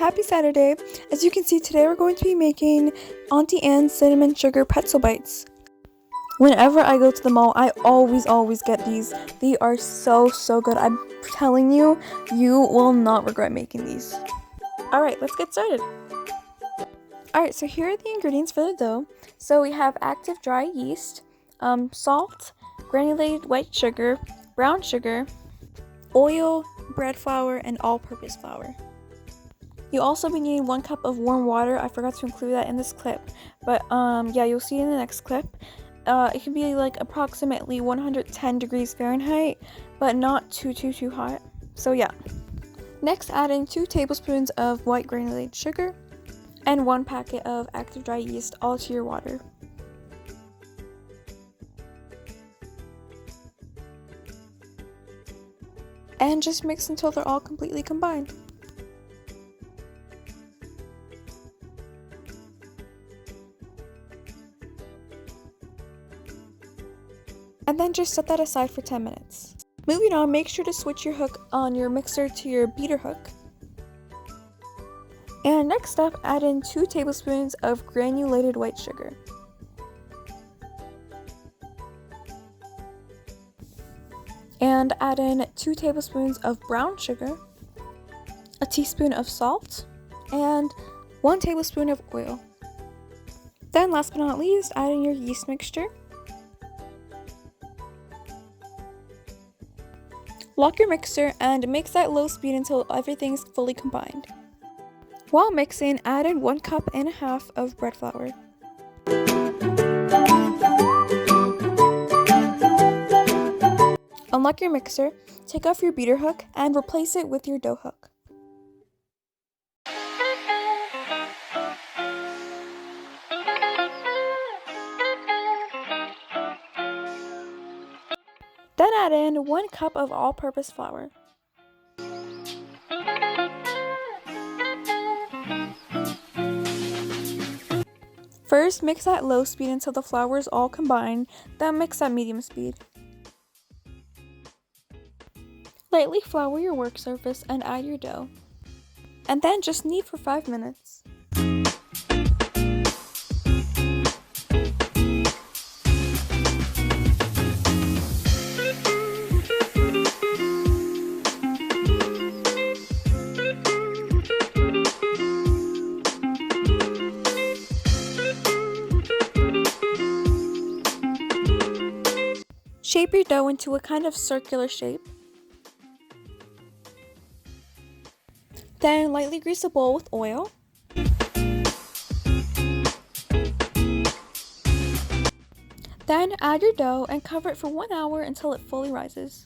happy Saturday. As you can see, today we're going to be making Auntie Anne's cinnamon sugar pretzel bites. Whenever I go to the mall, I always get these. They are so good. I'm telling you, you will not regret making these. Alright, let's get started. Alright, so here are the ingredients for the dough. So we have active dry yeast, salt, granulated white sugar, brown sugar, oil, bread flour, and all-purpose flour. You'll also be needing 1 cup of warm water. I forgot to include that in this clip, but yeah, you'll see it in the next clip. It can be like approximately 110 degrees Fahrenheit, but not too hot. So yeah. Next, add in 2 tablespoons of white granulated sugar and 1 packet of active dry yeast, all to your water. And just mix until they're all completely combined. And then just set that aside for 10 minutes. Moving on, make sure to switch your hook on your mixer to your beater hook. And next up, add in 2 tablespoons of granulated white sugar. And add in 2 tablespoons of brown sugar, a teaspoon of salt, and 1 tablespoon of oil. Then last but not least, add in your yeast mixture. Lock your mixer and mix at low speed until everything's fully combined. While mixing, add in 1.5 cups of bread flour. Unlock your mixer, take off your beater hook, and replace it with your dough hook. Then add in 1 cup of all-purpose flour. First, mix at low speed until the flour is all combined, then mix at medium speed. Lightly flour your work surface and add your dough. And then just knead for 5 minutes. Shape your dough into a kind of circular shape. Then lightly grease a bowl with oil. Then add your dough and cover it for 1 hour until it fully rises.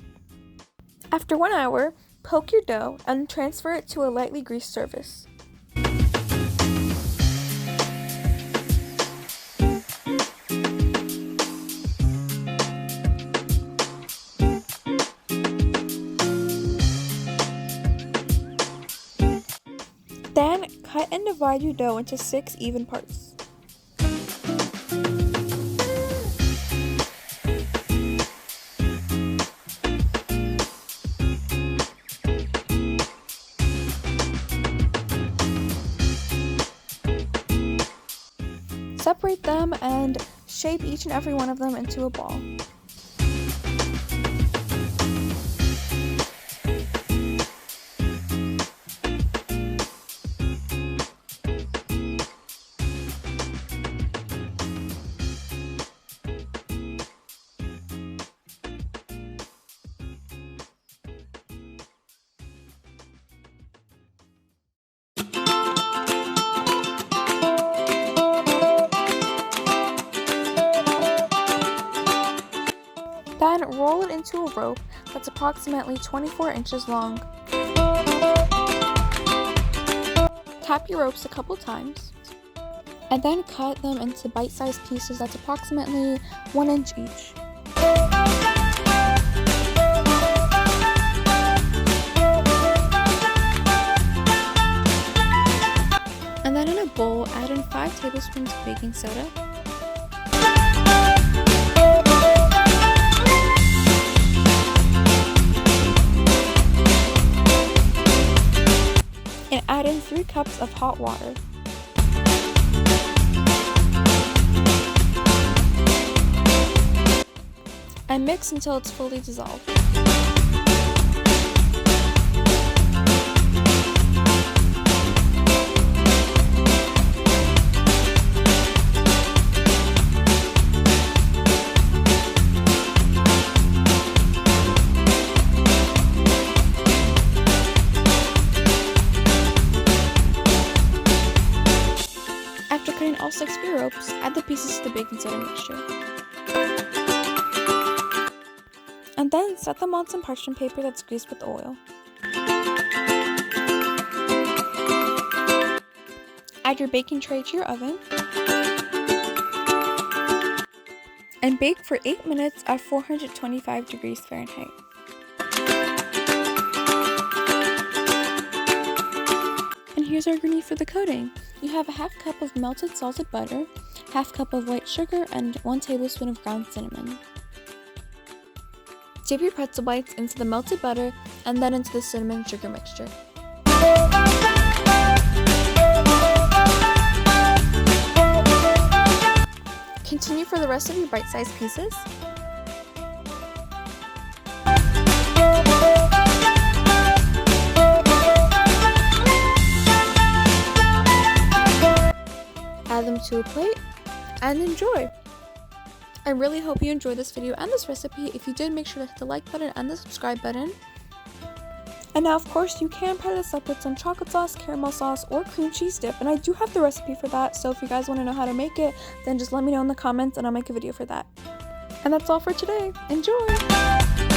After 1 hour, poke your dough and transfer it to a lightly greased surface. Then, cut and divide your dough into 6 even parts. Separate them and shape each and every one of them into a ball. Then roll it into a rope that's approximately 24 inches long. Tap your ropes a couple times, and then cut them into bite-sized pieces that's approximately 1 inch each. And then in a bowl, add in 5 tablespoons of baking soda, and add in 3 cups of hot water. And mix until it's fully dissolved. After cutting all 6 of your ropes, add the pieces to the baking soda mixture. And then set them on some parchment paper that's greased with oil. Add your baking tray to your oven and bake for 8 minutes at 425 degrees Fahrenheit. And here's our granule for the coating. You have a half cup of melted salted butter, half cup of white sugar, and 1 tablespoon of ground cinnamon. Dip your pretzel bites into the melted butter and then into the cinnamon sugar mixture. Continue for the rest of your bite-sized pieces. Add them to a plate and enjoy! I really hope you enjoyed this video and this recipe. If you did, make sure to hit the like button and the subscribe button. And now, of course, you can pair this up with some chocolate sauce, caramel sauce, or cream cheese dip. And I do have the recipe for that, so if you guys want to know how to make it, then just let me know in the comments and I'll make a video for that. And that's all for today. Enjoy!